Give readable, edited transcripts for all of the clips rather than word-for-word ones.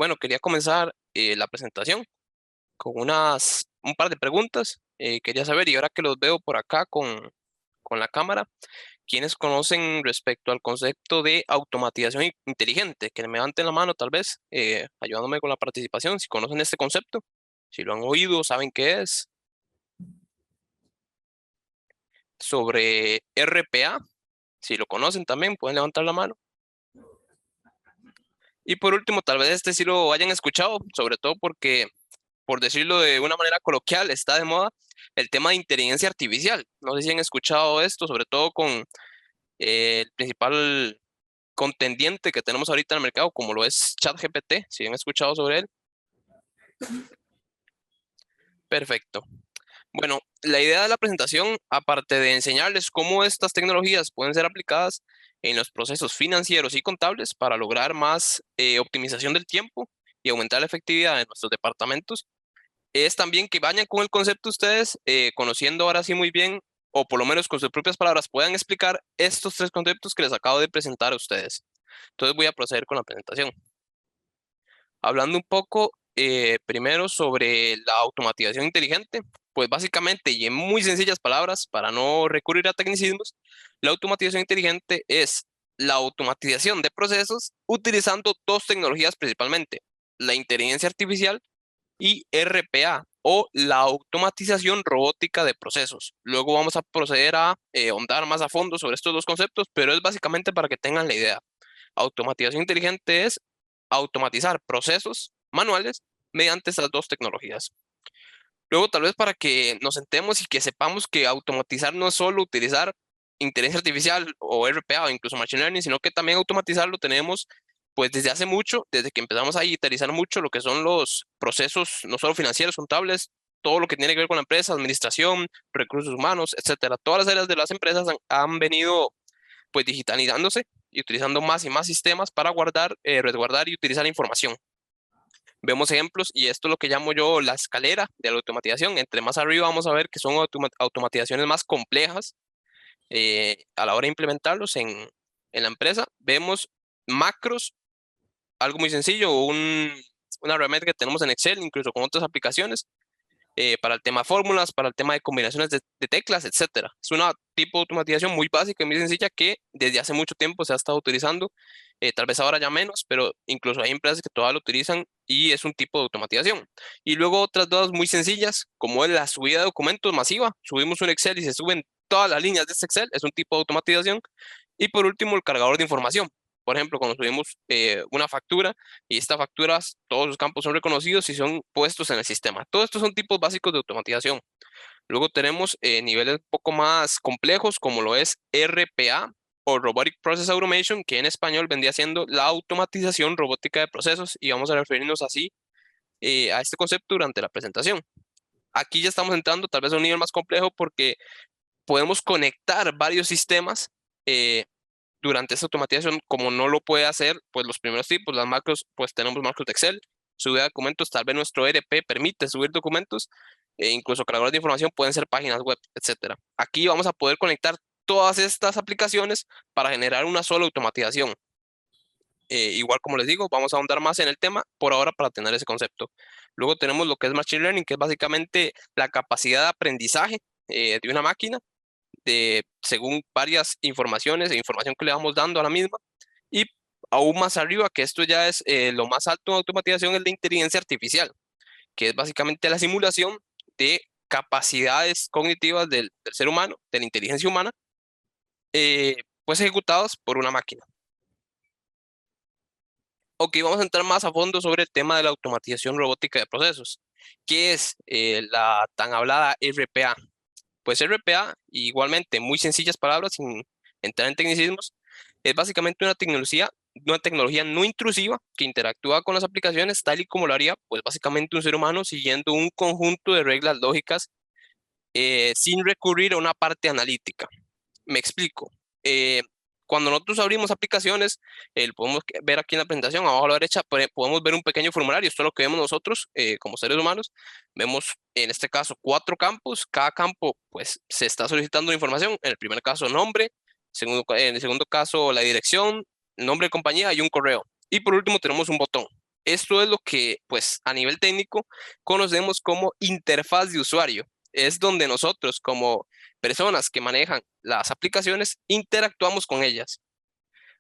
Bueno, quería comenzar la presentación con un par de preguntas. Quería saber, y ahora que los veo por acá con la cámara, ¿quiénes conocen respecto al concepto de automatización inteligente? Que me levanten la mano, tal vez, ayudándome con la participación, si conocen este concepto, si lo han oído, saben qué es. Sobre RPA, si lo conocen también, pueden levantar la mano. Y por último, tal vez este sí lo hayan escuchado, sobre todo porque, por decirlo de una manera coloquial, está de moda el tema de inteligencia artificial. No sé si han escuchado esto, sobre todo con el principal contendiente que tenemos ahorita en el mercado, como lo es ChatGPT, si han escuchado sobre él. Perfecto. Bueno, la idea de la presentación, aparte de enseñarles cómo estas tecnologías pueden ser aplicadas en los procesos financieros y contables para lograr más optimización del tiempo y aumentar la efectividad de nuestros departamentos, es también que vayan con el concepto ustedes, conociendo ahora sí muy bien, o por lo menos con sus propias palabras, puedan explicar estos tres conceptos que les acabo de presentar a ustedes. Entonces voy a proceder con la presentación. Hablando un poco primero sobre la automatización inteligente, pues básicamente y en muy sencillas palabras, para no recurrir a tecnicismos, la automatización inteligente es la automatización de procesos utilizando dos tecnologías principalmente, la inteligencia artificial y RPA o la automatización robótica de procesos. Luego vamos a proceder a ahondar más a fondo sobre estos dos conceptos, pero es básicamente para que tengan la idea. Automatización inteligente es automatizar procesos manuales mediante estas dos tecnologías. Luego, tal vez para que nos sentemos y que sepamos que automatizar no es solo utilizar inteligencia artificial o RPA o incluso Machine Learning, sino que también automatizarlo tenemos pues desde hace mucho, desde que empezamos a digitalizar mucho lo que son los procesos, no solo financieros, contables, todo lo que tiene que ver con la empresa, administración, recursos humanos, etcétera. Todas las áreas de las empresas han venido pues digitalizándose y utilizando más y más sistemas para guardar, resguardar y utilizar información. Vemos ejemplos y esto es lo que llamo yo la escalera de la automatización. Entre más arriba vamos a ver que son automatizaciones más complejas a la hora de implementarlos en la empresa. Vemos macros, algo muy sencillo, una herramienta que tenemos en Excel, incluso con otras aplicaciones, para el tema fórmulas, para el tema de combinaciones de teclas, etcétera. Es una tipo de automatización muy básica y muy sencilla que desde hace mucho tiempo se ha estado utilizando, tal vez ahora ya menos, pero incluso hay empresas que todavía lo utilizan y es un tipo de automatización. Y luego otras dos muy sencillas, como es la subida de documentos masiva. Subimos un Excel y se suben todas las líneas de este Excel, es un tipo de automatización. Y por último, el cargador de información. Por ejemplo, cuando subimos una factura y esta factura, todos los campos son reconocidos y son puestos en el sistema. Todos estos son tipos básicos de automatización. Luego tenemos niveles un poco más complejos, como lo es RPA o Robotic Process Automation, que en español vendría siendo la automatización robótica de procesos, y vamos a referirnos así a este concepto durante la presentación. Aquí ya estamos entrando tal vez a un nivel más complejo porque podemos conectar varios sistemas durante esta automatización, como no lo puede hacer, pues los primeros tipos, las macros, pues tenemos macros de Excel, subir documentos, tal vez nuestro ERP permite subir documentos, e incluso cargadores de información pueden ser páginas web, etcétera. Aquí vamos a poder conectar todas estas aplicaciones para generar una sola automatización. Igual como les digo, vamos a ahondar más en el tema por ahora para tener ese concepto. Luego tenemos lo que es Machine Learning, que es básicamente la capacidad de aprendizaje de una máquina según varias informaciones e información que le vamos dando a la misma. Y aún más arriba, que esto ya es lo más alto en automatización, es la inteligencia artificial, que es básicamente la simulación de capacidades cognitivas del ser humano, de la inteligencia humana, pues ejecutadas por una máquina. Ok, vamos a entrar más a fondo sobre el tema de la automatización robótica de procesos. ¿Qué es la tan hablada RPA? Pues RPA, igualmente, muy sencillas palabras, sin entrar en tecnicismos, es básicamente una tecnología no intrusiva que interactúa con las aplicaciones tal y como lo haría, pues básicamente un ser humano siguiendo un conjunto de reglas lógicas sin recurrir a una parte analítica. Me explico. Eh, Cuando nosotros abrimos aplicaciones, podemos ver aquí en la presentación, abajo a la derecha, podemos ver un pequeño formulario. Esto es lo que vemos nosotros como seres humanos. Vemos en este caso 4 campos. Cada campo pues se está solicitando información. En el primer caso nombre, en el segundo caso la dirección, nombre de compañía y un correo. Y por último tenemos un botón. Esto es lo que, pues, a nivel técnico conocemos como interfaz de usuario. Es donde nosotros, como personas que manejan las aplicaciones, interactuamos con ellas.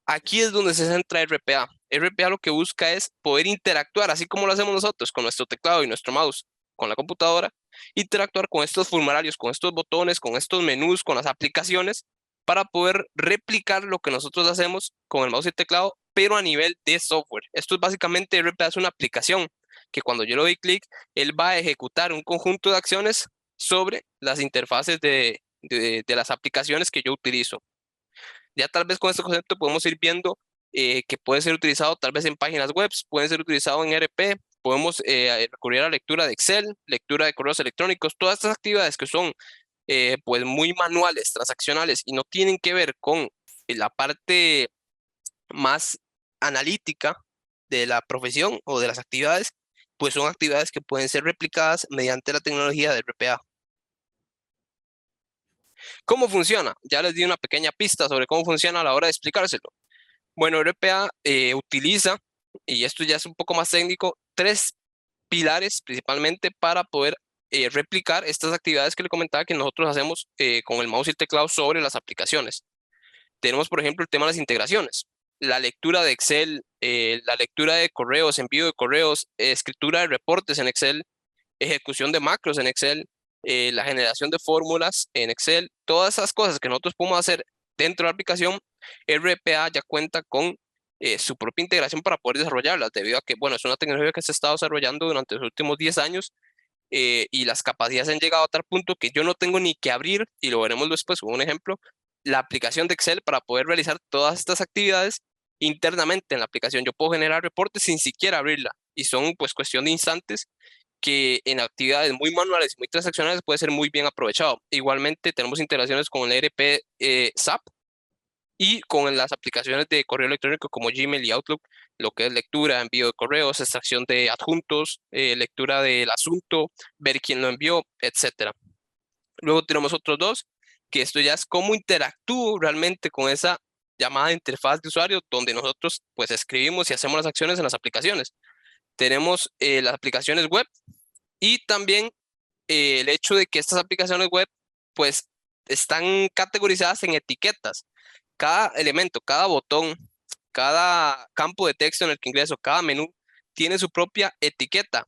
Aquí es donde se centra RPA. RPA lo que busca es poder interactuar, así como lo hacemos nosotros con nuestro teclado y nuestro mouse, con la computadora, interactuar con estos formularios, con estos botones, con estos menús, con las aplicaciones, para poder replicar lo que nosotros hacemos con el mouse y el teclado, pero a nivel de software. Esto es básicamente RPA, es una aplicación que cuando yo le doy clic, él va a ejecutar un conjunto de acciones sobre las interfaces de las aplicaciones que yo utilizo. Ya tal vez con este concepto podemos ir viendo que puede ser utilizado tal vez en páginas web, puede ser utilizado en ERP, podemos recurrir a la lectura de Excel, lectura de correos electrónicos, todas estas actividades que son pues muy manuales, transaccionales y no tienen que ver con la parte más analítica de la profesión o de las actividades, pues son actividades que pueden ser replicadas mediante la tecnología de RPA. ¿Cómo funciona? Ya les di una pequeña pista sobre cómo funciona a la hora de explicárselo. Bueno, RPA utiliza, y esto ya es un poco más técnico, tres pilares principalmente para poder replicar estas actividades que le comentaba que nosotros hacemos con el mouse y el teclado sobre las aplicaciones. Tenemos, por ejemplo, el tema de las integraciones, la lectura de Excel, la lectura de correos, envío de correos, escritura de reportes en Excel, ejecución de macros en Excel, la generación de fórmulas en Excel, todas esas cosas que nosotros podemos hacer dentro de la aplicación, RPA ya cuenta con su propia integración para poder desarrollarlas, debido a que, bueno, es una tecnología que se ha estado desarrollando durante los últimos 10 años y las capacidades han llegado a tal punto que yo no tengo ni que abrir, y lo veremos después con un ejemplo, la aplicación de Excel para poder realizar todas estas actividades internamente en la aplicación. Yo puedo generar reportes sin siquiera abrirla y son pues cuestión de instantes que en actividades muy manuales y muy transaccionales puede ser muy bien aprovechado. Igualmente tenemos integraciones con el ERP SAP y con las aplicaciones de correo electrónico como Gmail y Outlook, lo que es lectura, envío de correos, extracción de adjuntos, lectura del asunto, ver quién lo envió, etcétera. Luego tenemos otros dos, que esto ya es cómo interactúo realmente con esa llamada interfaz de usuario, donde nosotros pues escribimos y hacemos las acciones en las aplicaciones. Tenemos las aplicaciones web y también el hecho de que estas aplicaciones web pues están categorizadas en etiquetas. Cada elemento, cada botón, cada campo de texto en el que ingreso, cada menú tiene su propia etiqueta.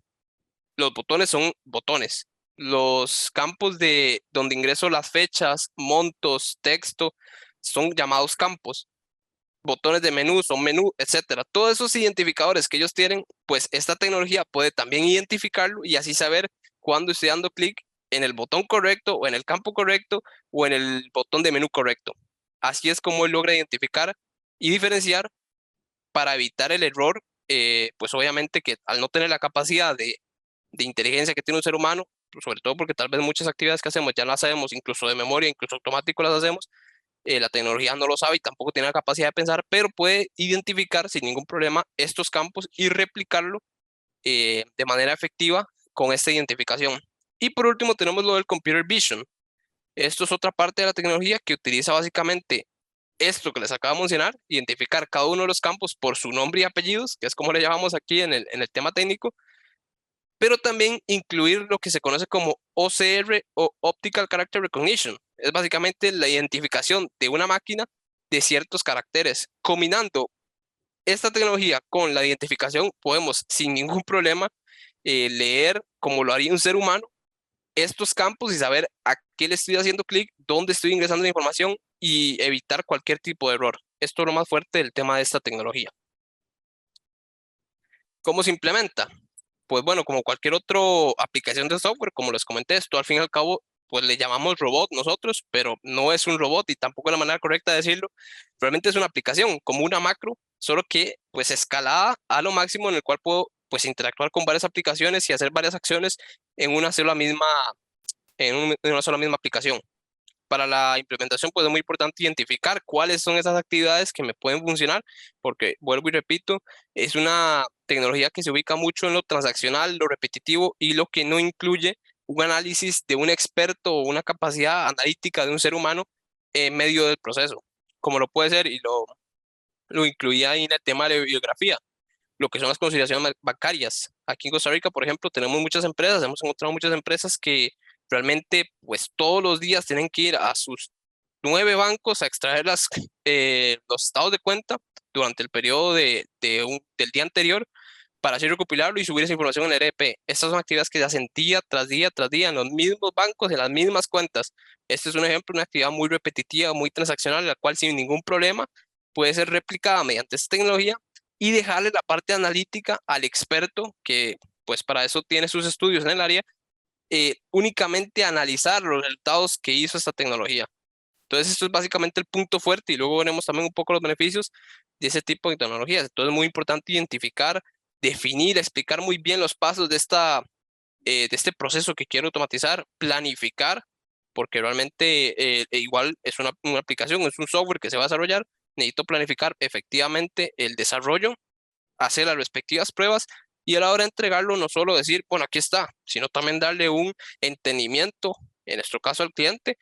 Los botones son botones. Los campos de donde ingreso las fechas, montos, texto, son llamados campos. Botones de menú son menú, etcétera. Todos esos identificadores que ellos tienen, pues esta tecnología puede también identificarlo y así saber cuándo estoy dando clic en el botón correcto o en el campo correcto o en el botón de menú correcto. Así es como él logra identificar y diferenciar para evitar el error, pues obviamente que al no tener la capacidad de inteligencia que tiene un ser humano, pues, sobre todo porque tal vez muchas actividades que hacemos ya las sabemos, incluso de memoria, incluso automático las hacemos, la tecnología no lo sabe y tampoco tiene la capacidad de pensar, pero puede identificar sin ningún problema estos campos y replicarlo de manera efectiva con esta identificación. Y por último tenemos lo del Computer Vision. Esto es otra parte de la tecnología que utiliza básicamente esto que les acabo de mencionar, identificar cada uno de los campos por su nombre y apellidos, que es como le llamamos aquí en el tema técnico, pero también incluir lo que se conoce como OCR o Optical Character Recognition. Es básicamente la identificación de una máquina de ciertos caracteres. Combinando esta tecnología con la identificación, podemos sin ningún problema leer, como lo haría un ser humano, estos campos y saber a qué le estoy haciendo clic, dónde estoy ingresando la información y evitar cualquier tipo de error. Esto es lo más fuerte del tema de esta tecnología. ¿Cómo se implementa? Pues bueno, como cualquier otra aplicación de software, como les comenté, esto al fin y al cabo, pues le llamamos robot nosotros, pero no es un robot y tampoco es la manera correcta de decirlo. Realmente es una aplicación, como una macro, solo que pues escalada a lo máximo en el cual puedo pues interactuar con varias aplicaciones y hacer varias acciones en una sola misma, en una sola misma aplicación. Para la implementación, pues es muy importante identificar cuáles son esas actividades que me pueden funcionar, porque vuelvo y repito, es una tecnología que se ubica mucho en lo transaccional, lo repetitivo y lo que no incluye un análisis de un experto o una capacidad analítica de un ser humano en medio del proceso, como lo puede ser y lo incluía ahí en el tema de bibliografía. lo que son las conciliaciones bancarias. Aquí en Costa Rica, por ejemplo, tenemos muchas empresas, hemos encontrado muchas empresas que realmente pues todos los días tienen que ir a sus 9 bancos a extraer los estados de cuenta durante el periodo del día anterior para así recopilarlo y subir esa información en el ERP. Estas son actividades que se hacen día tras día tras día en los mismos bancos, en las mismas cuentas. Este es un ejemplo de una actividad muy repetitiva, muy transaccional, la cual sin ningún problema puede ser replicada mediante esta tecnología y dejarle la parte analítica al experto que pues para eso tiene sus estudios en el área, únicamente analizar los resultados que hizo esta tecnología. Entonces, esto es básicamente el punto fuerte y luego veremos también un poco los beneficios de ese tipo de tecnologías. Entonces, es muy importante identificar, definir, explicar muy bien los pasos de este proceso que quiero automatizar, planificar, porque realmente igual es una aplicación, es un software que se va a desarrollar. Necesito planificar efectivamente el desarrollo, hacer las respectivas pruebas y a la hora de entregarlo no solo decir, bueno, aquí está, sino también darle un entendimiento, en nuestro caso al cliente,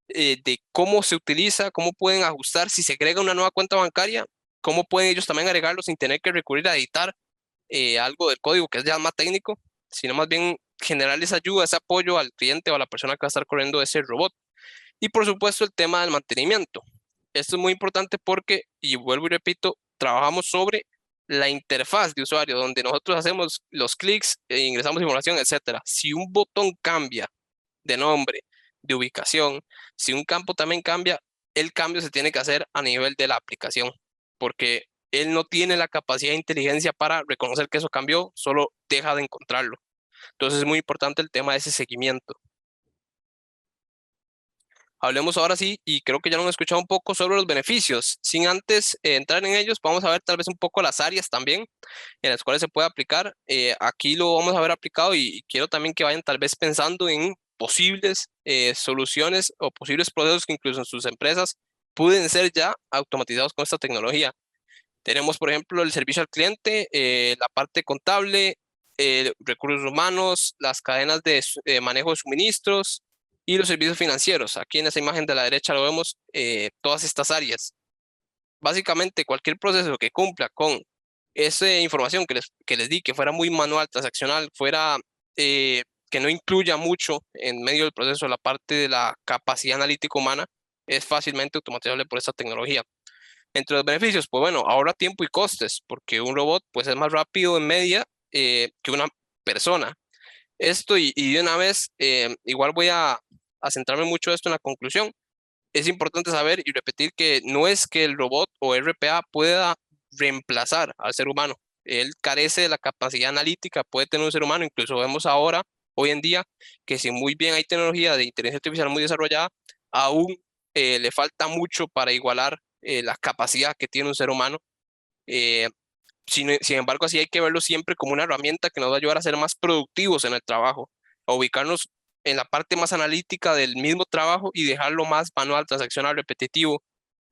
de cómo se utiliza, cómo pueden ajustar, si se agrega una nueva cuenta bancaria, cómo pueden ellos también agregarlo sin tener que recurrir a editar algo del código que es ya más técnico, sino más bien generarles ayuda, ese apoyo al cliente o a la persona que va a estar corriendo ese robot. Y por supuesto el tema del mantenimiento. Esto es muy importante porque, y vuelvo y repito, trabajamos sobre la interfaz de usuario, donde nosotros hacemos los clics, ingresamos información, etcétera. Si un botón cambia de nombre, de ubicación, si un campo también cambia, el cambio se tiene que hacer a nivel de la aplicación, porque él no tiene la capacidad de inteligencia para reconocer que eso cambió, solo deja de encontrarlo. Entonces es muy importante el tema de ese seguimiento. Hablemos ahora sí, y creo que ya lo han escuchado un poco sobre los beneficios. Sin antes entrar en ellos, vamos a ver tal vez un poco las áreas también en las cuales se puede aplicar. Aquí lo vamos a ver aplicado y quiero también que vayan tal vez pensando en posibles soluciones o posibles procesos que incluso en sus empresas pueden ser ya automatizados con esta tecnología. Tenemos, por ejemplo, el servicio al cliente, la parte contable, recursos humanos, las cadenas de manejo de suministros y los servicios financieros. Aquí en esa imagen de la derecha lo vemos, todas estas áreas. Básicamente, cualquier proceso que cumpla con esa información que les di, que fuera muy manual, transaccional, fuera que no incluya mucho en medio del proceso la parte de la capacidad analítica humana, es fácilmente automatizable por esta tecnología. Entre los beneficios, pues bueno, ahorra tiempo y costes, porque un robot pues es más rápido en media que una persona. Esto y de una vez, igual voy a centrarme mucho esto en la conclusión. Es importante saber y repetir que no es que el robot o RPA pueda reemplazar al ser humano. Él carece de la capacidad analítica, puede tener un ser humano, incluso vemos ahora, hoy en día, que si muy bien hay tecnología de inteligencia artificial muy desarrollada, aún le falta mucho para igualar la capacidad que tiene un ser humano. Eh, sin embargo, así hay que verlo siempre como una herramienta que nos va a ayudar a ser más productivos en el trabajo, a ubicarnos en la parte más analítica del mismo trabajo y dejarlo más manual, transaccional, repetitivo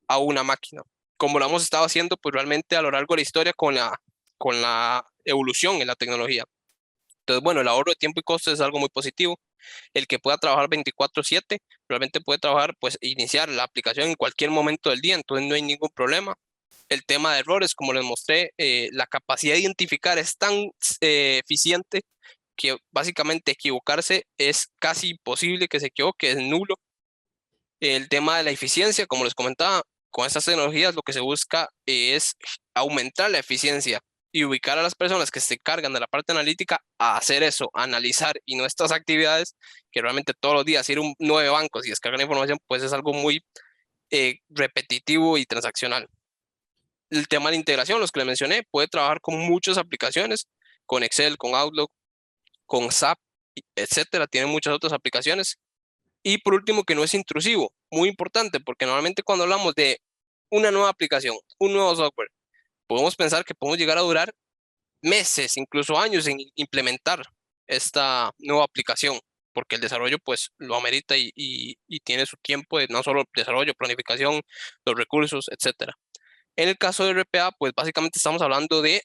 a una máquina, como lo hemos estado haciendo pues realmente a lo largo de la historia con la evolución en la tecnología. Entonces, bueno, el ahorro de tiempo y costos es algo muy positivo. El que pueda trabajar 24/7, realmente puede trabajar, pues iniciar la aplicación en cualquier momento del día, entonces no hay ningún problema. El tema de errores, como les mostré, la capacidad de identificar es tan eficiente que básicamente equivocarse es casi imposible que se equivoque, es nulo. El tema de la eficiencia, como les comentaba, con estas tecnologías lo que se busca es aumentar la eficiencia y ubicar a las personas que se cargan de la parte analítica a hacer eso, a analizar y no estas actividades que realmente todos los días ir a 9 bancos y descargar la información, pues es algo muy repetitivo y transaccional. El tema de la integración, los que les mencioné, puede trabajar con muchas aplicaciones, con Excel, con Outlook, con SAP, etcétera. Tiene muchas otras aplicaciones. Y por último, que no es intrusivo, muy importante, porque normalmente cuando hablamos de una nueva aplicación, un nuevo software, podemos pensar que podemos llegar a durar meses, incluso años en implementar esta nueva aplicación, porque el desarrollo pues lo amerita y tiene su tiempo de no solo desarrollo, planificación, los recursos, etcétera. En el caso de RPA, pues básicamente estamos hablando de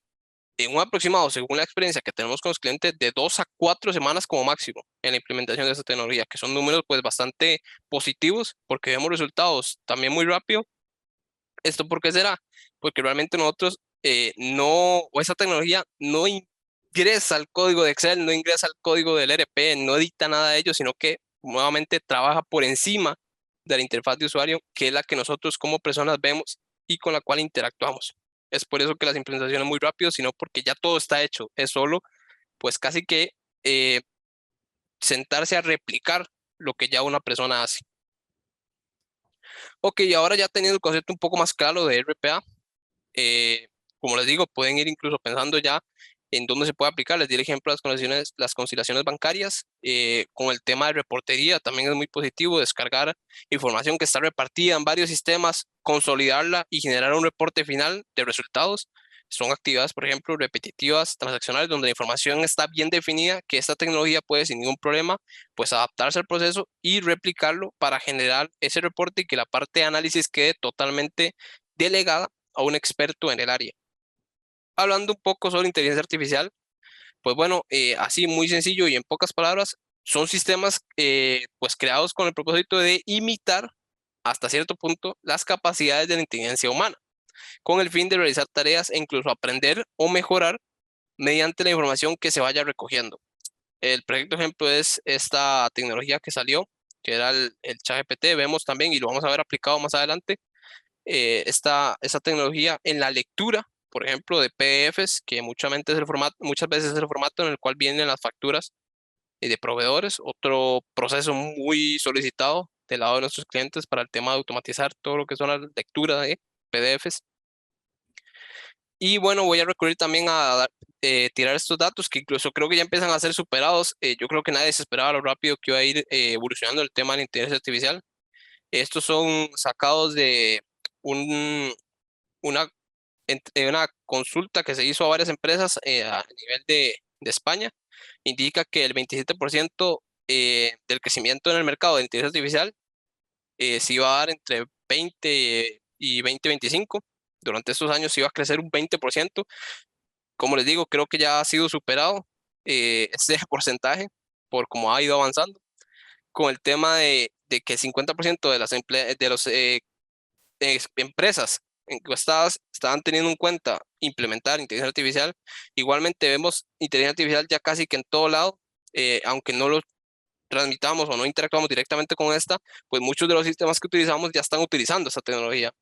en un aproximado, según la experiencia que tenemos con los clientes, de 2 a 4 semanas como máximo en la implementación de esta tecnología, que son números pues bastante positivos porque vemos resultados también muy rápido. ¿Esto por qué será? Porque realmente nosotros o esa tecnología no ingresa al código de Excel, no ingresa al código del ERP, no edita nada de ello, sino que nuevamente trabaja por encima de la interfaz de usuario, que es la que nosotros como personas vemos y con la cual interactuamos. Es por eso que las implementaciones muy rápido, sino porque ya todo está hecho. Es solo, pues casi que eh, sentarse a replicar lo que ya una persona hace. Ok, ahora ya teniendo el concepto un poco más claro de RPA, eh, como les digo, pueden ir incluso pensando ya en dónde se puede aplicar. Les di el ejemplo de las conciliaciones bancarias. Con el tema de reportería también es muy positivo descargar información que está repartida en varios sistemas, consolidarla y generar un reporte final de resultados. Son actividades, por ejemplo, repetitivas, transaccionales, donde la información está bien definida, que esta tecnología puede sin ningún problema, pues adaptarse al proceso y replicarlo para generar ese reporte y que la parte de análisis quede totalmente delegada a un experto en el área. Hablando un poco sobre inteligencia artificial, pues bueno, así muy sencillo y en pocas palabras, son sistemas pues creados con el propósito de imitar hasta cierto punto las capacidades de la inteligencia humana, con el fin de realizar tareas e incluso aprender o mejorar mediante la información que se vaya recogiendo. El perfecto ejemplo es esta tecnología que salió, que era el ChatGPT. Vemos también, y lo vamos a ver aplicado más adelante, esta tecnología en la lectura, por ejemplo, de PDFs, que muchas veces es el formato en el cual vienen las facturas de proveedores, otro proceso muy solicitado del lado de nuestros clientes para el tema de automatizar todo lo que son las lecturas de PDFs. Y bueno, voy a recurrir también a tirar estos datos que incluso creo que ya empiezan a ser superados. Yo creo que nadie se esperaba lo rápido que iba a ir evolucionando el tema de la inteligencia artificial. Estos son sacados de un, una una consulta que se hizo a varias empresas a nivel de España, indica que el 27% del crecimiento en el mercado de inteligencia artificial se iba a dar entre 20 y 2025. Durante estos años se iba a crecer un 20%. Como les digo, creo que ya ha sido superado este porcentaje por cómo ha ido avanzando. Con el tema de que el 50% de las empresas encuestadas estaban teniendo en cuenta implementar inteligencia artificial. Igualmente vemos inteligencia artificial ya casi que en todo lado, aunque no lo transmitamos o no interactuamos directamente con esta, pues muchos de los sistemas que utilizamos ya están utilizando esta tecnología.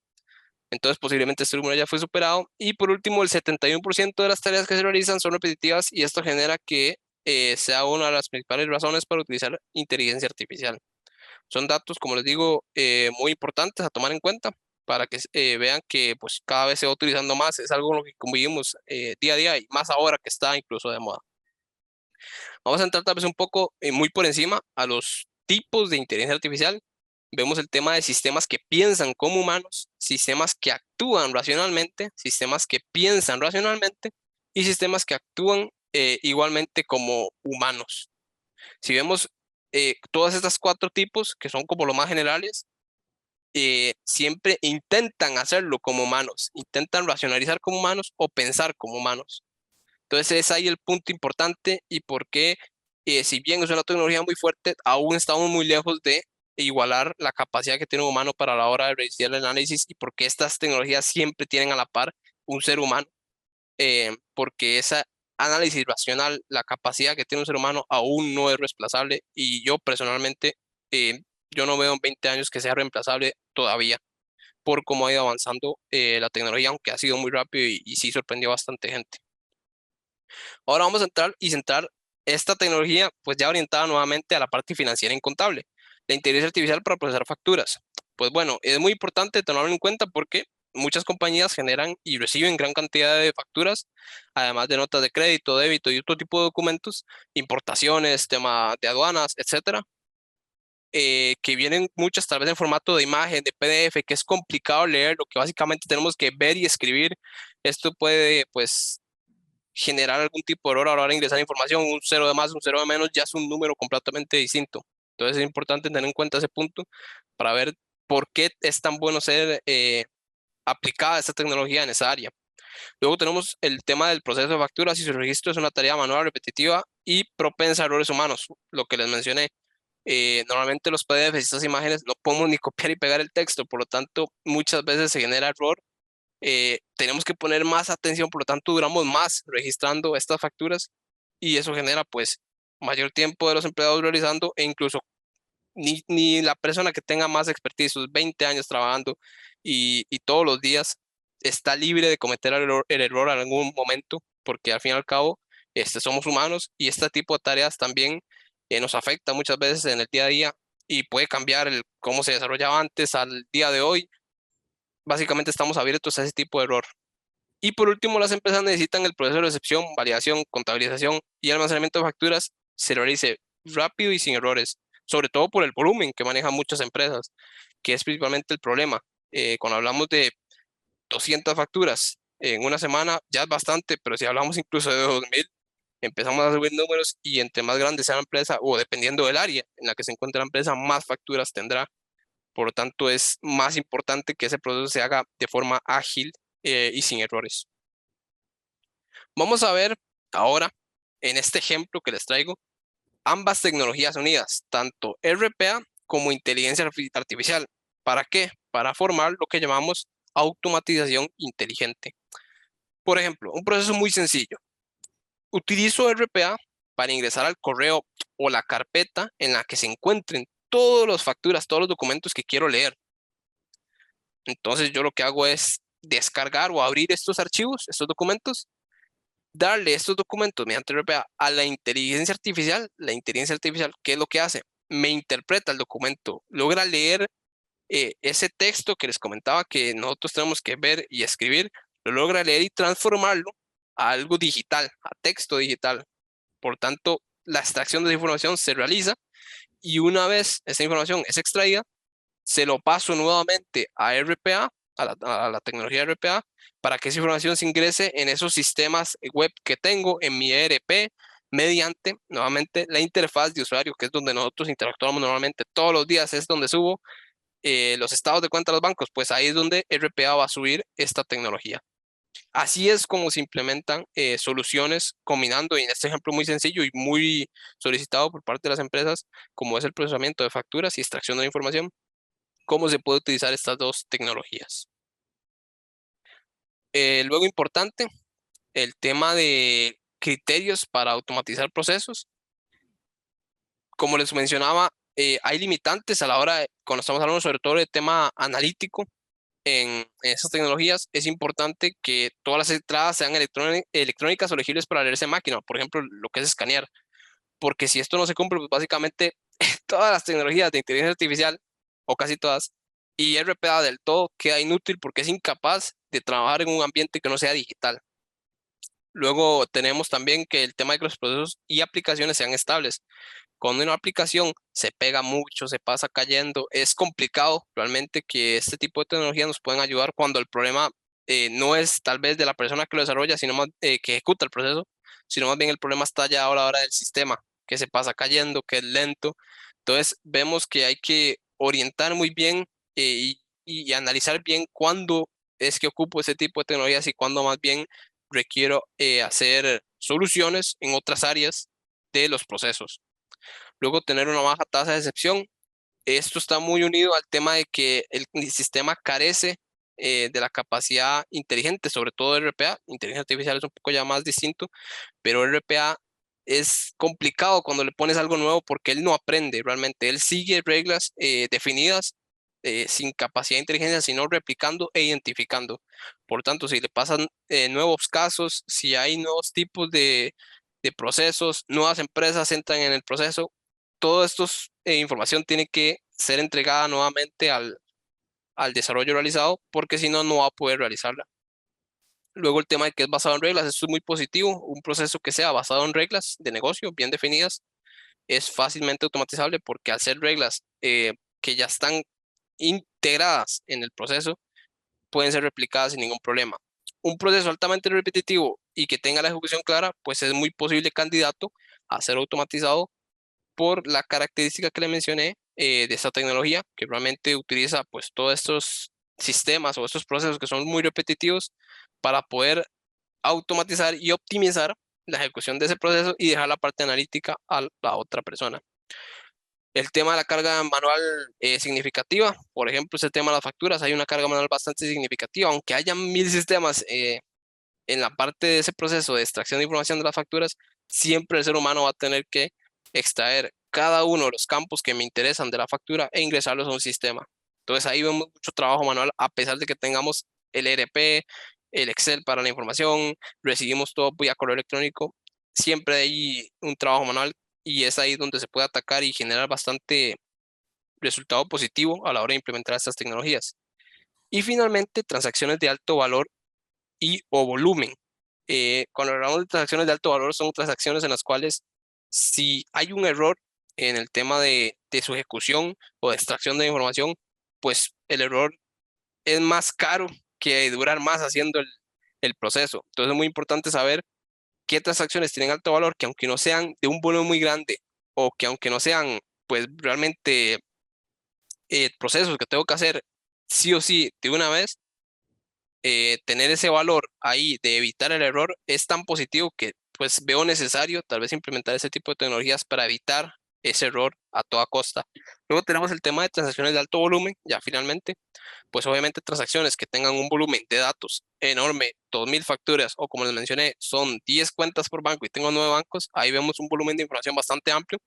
Entonces posiblemente este número ya fue superado. Y por último, el 71% de las tareas que se realizan son repetitivas y esto genera que sea una de las principales razones para utilizar inteligencia artificial. Son datos, como les digo, muy importantes a tomar en cuenta para que vean que pues cada vez se va utilizando más. Es algo con lo que convivimos día a día y más ahora que está incluso de moda. Vamos a entrar tal vez un poco muy por encima a los tipos de inteligencia artificial. Vemos el tema de sistemas que piensan como humanos, sistemas que actúan racionalmente, sistemas que piensan racionalmente y sistemas que actúan igualmente como humanos. Si vemos todas estas cuatro tipos, que son como los más generales, siempre intentan hacerlo como humanos, intentan racionalizar como humanos o pensar como humanos. Entonces es ahí el punto importante y por qué, si bien es una tecnología muy fuerte, aún estamos muy lejos de igualar la capacidad que tiene un humano para la hora de realizar el análisis y por qué estas tecnologías siempre tienen a la par un ser humano, porque esa análisis racional, la capacidad que tiene un ser humano aún no es reemplazable y yo personalmente, yo no veo en 20 años que sea reemplazable todavía por cómo ha ido avanzando la tecnología, aunque ha sido muy rápido y sí sorprendió a bastante gente. Ahora vamos a entrar y centrar esta tecnología pues ya orientada nuevamente a la parte financiera y contable, la inteligencia artificial para procesar facturas. Pues bueno, es muy importante tenerlo en cuenta porque muchas compañías generan y reciben gran cantidad de facturas, además de notas de crédito, débito y otro tipo de documentos, importaciones, tema de aduanas, etcétera, que vienen muchas tal vez en formato de imagen, de PDF, que es complicado leer, lo que básicamente tenemos que ver y escribir. Esto puede pues generar algún tipo de error a la hora de ingresar información, un cero de más, un cero de menos, ya es un número completamente distinto. Entonces es importante tener en cuenta ese punto para ver por qué es tan bueno ser aplicada esta tecnología en esa área. Luego tenemos el tema del proceso de facturas y su registro es una tarea manual repetitiva y propensa a errores humanos, lo que les mencioné. Normalmente los PDFs y estas imágenes no podemos ni copiar y pegar el texto, por lo tanto muchas veces se genera error tenemos que poner más atención, por lo tanto duramos más registrando estas facturas y eso genera pues mayor tiempo de los empleados realizando e incluso ni la persona que tenga más expertise, sus 20 años trabajando y todos los días está libre de cometer el error en algún momento, porque al fin y al cabo somos humanos y este tipo de tareas también nos afecta muchas veces en el día a día y puede cambiar cómo se desarrollaba antes al día de hoy. Básicamente estamos abiertos a ese tipo de error. Y por último, las empresas necesitan el proceso de recepción, validación, contabilización y almacenamiento de facturas se realice rápido y sin errores, sobre todo por el volumen que manejan muchas empresas, que es principalmente el problema. Cuando hablamos de 200 facturas en una semana, ya es bastante, pero si hablamos incluso de 2000, empezamos a subir números y entre más grande sea la empresa o dependiendo del área en la que se encuentre la empresa, más facturas tendrá. Por lo tanto, es más importante que ese proceso se haga de forma ágil y sin errores. Vamos a ver ahora, en este ejemplo que les traigo, ambas tecnologías unidas, tanto RPA como inteligencia artificial. ¿Para qué? Para formar lo que llamamos automatización inteligente. Por ejemplo, un proceso muy sencillo. Utilizo RPA para ingresar al correo o la carpeta en la que se encuentren todas las facturas, todos los documentos que quiero leer. Entonces yo lo que hago es descargar o abrir estos archivos, estos documentos, darle estos documentos mediante RPA a la inteligencia artificial. La inteligencia artificial, ¿qué es lo que hace? Me interpreta el documento, logra leer ese texto que les comentaba que nosotros tenemos que ver y escribir, lo logra leer y transformarlo a algo digital, a texto digital. Por tanto, la extracción de esa información se realiza y una vez esa información es extraída, se lo paso nuevamente a RPA, a la tecnología RPA, para que esa información se ingrese en esos sistemas web que tengo en mi ERP mediante, nuevamente, la interfaz de usuario, que es donde nosotros interactuamos normalmente todos los días, es donde subo los estados de cuenta de los bancos, pues ahí es donde RPA va a subir esta tecnología. Así es como se implementan soluciones combinando, y en este ejemplo muy sencillo y muy solicitado por parte de las empresas, como es el procesamiento de facturas y extracción de la información, cómo se puede utilizar estas dos tecnologías. Luego importante, el tema de criterios para automatizar procesos. Como les mencionaba, hay limitantes a la hora, cuando estamos hablando sobre todo del tema analítico en esas tecnologías, es importante que todas las entradas sean electrónicas o legibles para leerse en máquina, por ejemplo, lo que es escanear, porque si esto no se cumple, pues básicamente todas las tecnologías de inteligencia artificial, o casi todas, y RPA del todo queda inútil porque es incapaz de trabajar en un ambiente que no sea digital. Luego tenemos también que el tema de que los procesos y aplicaciones sean estables. Cuando una aplicación se pega mucho, se pasa cayendo, es complicado realmente que este tipo de tecnologías nos puedan ayudar cuando el problema no es tal vez de la persona que lo desarrolla, sino más que ejecuta el proceso, sino más bien el problema está ya ahora del sistema, que se pasa cayendo, que es lento. Entonces vemos que hay que orientar muy bien y analizar bien cuándo es que ocupo ese tipo de tecnologías y cuándo más bien requiero hacer soluciones en otras áreas de los procesos. Luego, tener una baja tasa de excepción. Esto está muy unido al tema de que el sistema carece de la capacidad inteligente, sobre todo RPA. Inteligencia artificial es un poco ya más distinto, pero RPA es complicado cuando le pones algo nuevo porque él no aprende realmente. Él sigue reglas definidas sin capacidad de inteligencia, sino replicando e identificando. Por tanto, si le pasan nuevos casos, si hay nuevos tipos de procesos, nuevas empresas entran en el proceso, toda esta información tiene que ser entregada nuevamente al desarrollo realizado, porque si no, no va a poder realizarla. Luego el tema de que es basado en reglas, esto es muy positivo. Un proceso que sea basado en reglas de negocio bien definidas es fácilmente automatizable porque al ser reglas que ya están integradas en el proceso, pueden ser replicadas sin ningún problema. Un proceso altamente repetitivo y que tenga la ejecución clara, pues es muy posible candidato a ser automatizado por la característica que le mencioné de esta tecnología, que realmente utiliza pues todos estos sistemas o estos procesos que son muy repetitivos para poder automatizar y optimizar la ejecución de ese proceso y dejar la parte analítica a la otra persona. El tema de la carga manual significativa, por ejemplo, ese tema de las facturas, hay una carga manual bastante significativa, aunque haya mil sistemas en la parte de ese proceso de extracción de información de las facturas, siempre el ser humano va a tener que extraer cada uno de los campos que me interesan de la factura e ingresarlos a un sistema. Entonces ahí vemos mucho trabajo manual, a pesar de que tengamos el ERP, el Excel para la información, recibimos todo vía correo electrónico, siempre hay un trabajo manual y es ahí donde se puede atacar y generar bastante resultado positivo a la hora de implementar estas tecnologías. Y finalmente, transacciones de alto valor y o volumen. Cuando hablamos de transacciones de alto valor, son transacciones en las cuales si hay un error en el tema de su ejecución o de extracción de información, pues el error es más caro que durar más haciendo el proceso. Entonces es muy importante saber qué transacciones tienen alto valor, que aunque no sean de un volumen muy grande o que aunque no sean pues realmente procesos que tengo que hacer sí o sí de una vez, tener ese valor ahí de evitar el error es tan positivo que pues veo necesario tal vez implementar ese tipo de tecnologías para evitar ese error a toda costa. Luego tenemos el tema de transacciones de alto volumen, ya finalmente, pues obviamente transacciones que tengan un volumen de datos enorme, 2000 facturas o como les mencioné, son 10 cuentas por banco y tengo 9 bancos, ahí vemos un volumen de información bastante amplio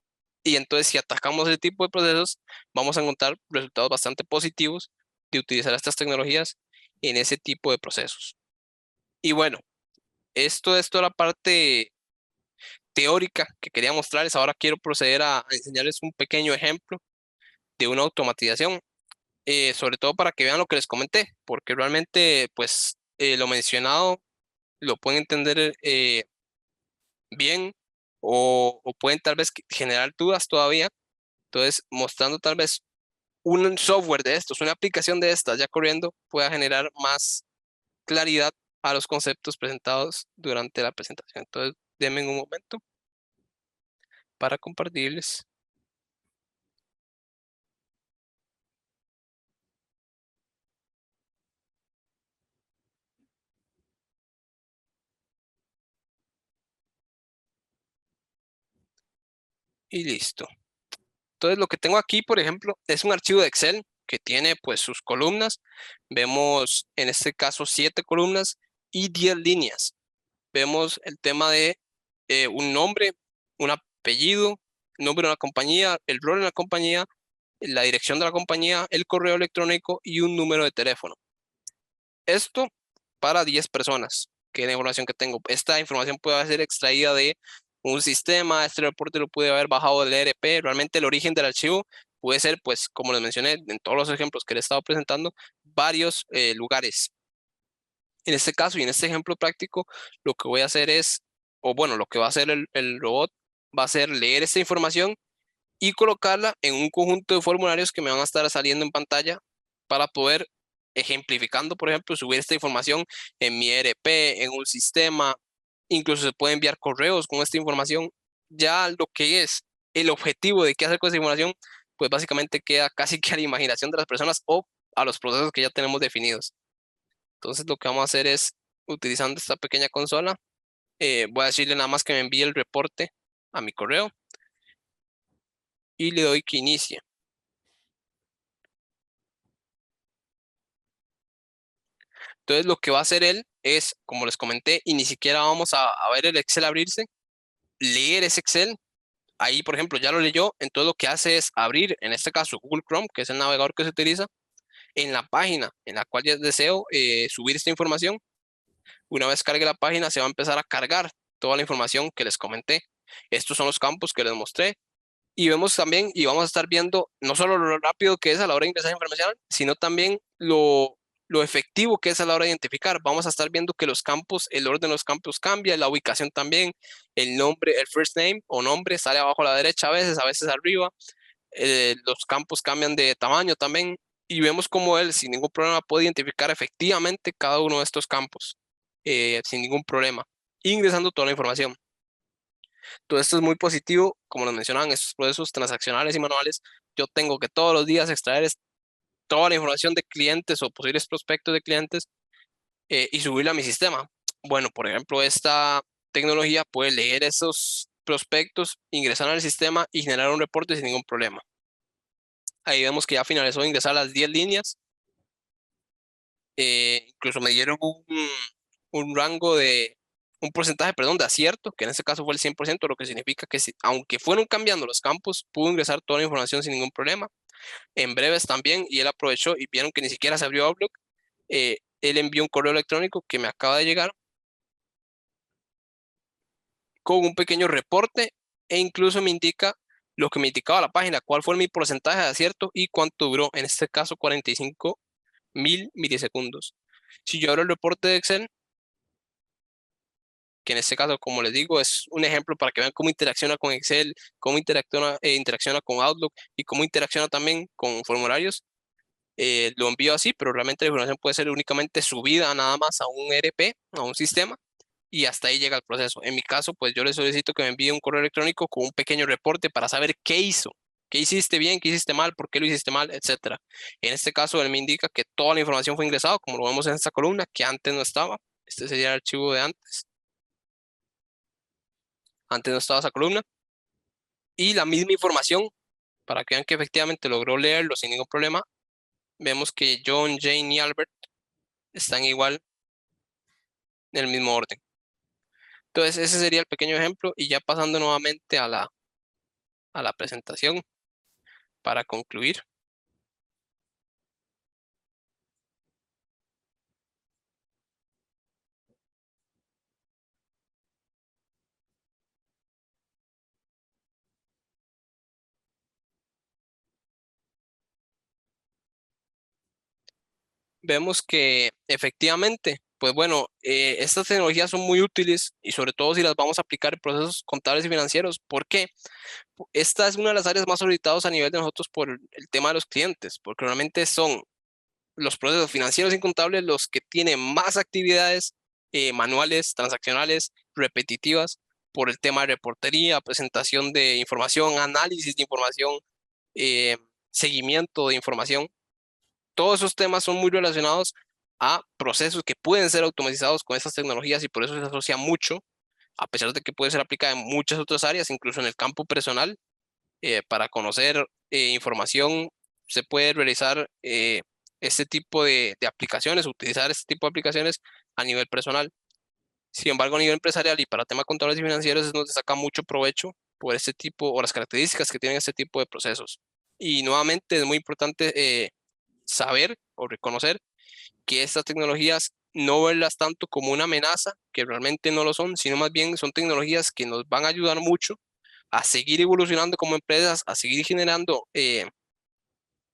y entonces si atacamos ese tipo de procesos, vamos a encontrar resultados bastante positivos de utilizar estas tecnologías en ese tipo de procesos. Y bueno, esto es toda la parte teórica que quería mostrarles. Ahora quiero proceder a enseñarles un pequeño ejemplo de una automatización, sobre todo para que vean lo que les comenté, porque realmente, pues, lo mencionado lo pueden entender bien o pueden tal vez generar dudas todavía. Entonces, mostrando tal vez un software de estos, una aplicación de estas ya corriendo, pueda generar más claridad a los conceptos presentados durante la presentación. Entonces, denme un momento para compartirles. Y listo. Entonces, lo que tengo aquí, por ejemplo, es un archivo de Excel que tiene pues sus columnas. Vemos en este caso 7 columnas y 10 líneas. Vemos el tema de un nombre, un apellido, nombre de una compañía, el rol en la compañía, la dirección de la compañía, el correo electrónico y un número de teléfono. Esto para 10 personas, que es la información que tengo. Esta información puede ser extraída de un sistema, este reporte lo pude haber bajado del ERP, realmente el origen del archivo puede ser, pues, como les mencioné en todos los ejemplos que les he estado presentando, varios lugares. En este caso y en este ejemplo práctico, lo que voy a hacer es, o bueno, lo que va a hacer el robot va a ser leer esta información y colocarla en un conjunto de formularios que me van a estar saliendo en pantalla para poder, ejemplificando, por ejemplo, subir esta información en mi ERP, en un sistema, incluso se puede enviar correos con esta información. Ya lo que es el objetivo de qué hacer con esa información, pues básicamente queda casi que a la imaginación de las personas o a los procesos que ya tenemos definidos. Entonces lo que vamos a hacer es, utilizando esta pequeña consola, voy a decirle nada más que me envíe el reporte a mi correo y le doy que inicie. Entonces lo que va a hacer él es, como les comenté, y ni siquiera vamos a ver el Excel abrirse, leer ese Excel. Ahí, por ejemplo, ya lo leyó, entonces lo que hace es abrir, en este caso, Google Chrome, que es el navegador que se utiliza, en la página en la cual ya deseo subir esta información. Una vez cargue la página, se va a empezar a cargar toda la información que les comenté. Estos son los campos que les mostré. Y vemos también, y vamos a estar viendo no solo lo rápido que es a la hora de ingresar información, sino también lo efectivo que es a la hora de identificar. Vamos a estar viendo que los campos, el orden de los campos cambia, la ubicación también, el nombre, el first name o nombre sale abajo a la derecha a veces arriba, los campos cambian de tamaño también, y vemos cómo él sin ningún problema puede identificar efectivamente cada uno de estos campos, sin ningún problema, ingresando toda la información. Todo esto es muy positivo, como nos mencionaban, estos procesos transaccionales y manuales. Yo tengo que todos los días extraer toda la información de clientes o posibles prospectos de clientes y subirla a mi sistema. Bueno, por ejemplo, esta tecnología puede leer esos prospectos, ingresar al sistema y generar un reporte sin ningún problema. Ahí vemos que ya finalizó de ingresar las 10 líneas. Incluso me dieron un rango de, un porcentaje, perdón, de acierto, que en este caso fue el 100%, lo que significa que aunque fueron cambiando los campos, pudo ingresar toda la información sin ningún problema. En breves también, y él aprovechó y vieron que ni siquiera se abrió Outlook. Él envió un correo electrónico que me acaba de llegar con un pequeño reporte e incluso me indica lo que me indicaba la página, cuál fue mi porcentaje de acierto y cuánto duró, en este caso 45.000 milisegundos. Si yo abro el reporte de Excel, que en este caso, como les digo, es un ejemplo para que vean cómo interacciona con Excel, cómo interacciona con Outlook y cómo interacciona también con formularios. Lo envío así, pero realmente la información puede ser únicamente subida nada más a un ERP, a un sistema, y hasta ahí llega el proceso. En mi caso, pues yo le solicito que me envíe un correo electrónico con un pequeño reporte para saber qué hizo, qué hiciste bien, qué hiciste mal, por qué lo hiciste mal, etcétera. En este caso, él me indica que toda la información fue ingresada, como lo vemos en esta columna, que antes no estaba. Este sería el archivo de antes. Antes no estaba esa columna. Y la misma información, para que vean que efectivamente logró leerlo sin ningún problema, vemos que John, Jane y Albert están igual en el mismo orden. Entonces, ese sería el pequeño ejemplo y ya pasando nuevamente a la presentación para concluir. Vemos que efectivamente, pues bueno, estas tecnologías son muy útiles y sobre todo si las vamos a aplicar en procesos contables y financieros. ¿Por qué? Esta es una de las áreas más solicitadas a nivel de nosotros por el tema de los clientes, porque realmente son los procesos financieros y contables los que tienen más actividades manuales, transaccionales, repetitivas, por el tema de reportería, presentación de información, análisis de información, eh, seguimiento de información. Todos esos temas son muy relacionados a procesos que pueden ser automatizados con estas tecnologías y por eso se asocia mucho, a pesar de que puede ser aplicada en muchas otras áreas, incluso en el campo personal, para conocer información, se puede realizar este tipo de aplicaciones, utilizar este tipo de aplicaciones a nivel personal. Sin embargo, a nivel empresarial y para temas contables y financieros es donde se saca mucho provecho por este tipo o las características que tienen este tipo de procesos. Y nuevamente es muy importante saber o reconocer que estas tecnologías no verlas tanto como una amenaza, que realmente no lo son, sino más bien son tecnologías que nos van a ayudar mucho a seguir evolucionando como empresas, a seguir generando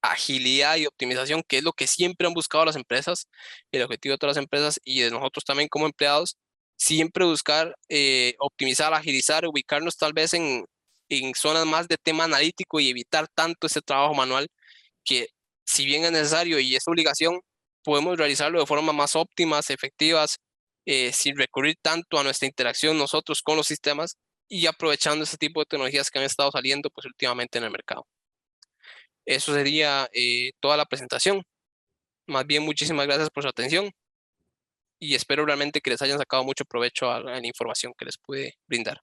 agilidad y optimización, que es lo que siempre han buscado las empresas, el objetivo de todas las empresas y de nosotros también como empleados, siempre buscar optimizar, agilizar, ubicarnos tal vez en zonas más de tema analítico y evitar tanto ese trabajo manual que si bien es necesario y es obligación, podemos realizarlo de forma más óptimas, efectivas, sin recurrir tanto a nuestra interacción nosotros con los sistemas y aprovechando este tipo de tecnologías que han estado saliendo pues últimamente en el mercado. Eso sería toda la presentación. Más bien, muchísimas gracias por su atención y espero realmente que les hayan sacado mucho provecho a la información que les pude brindar.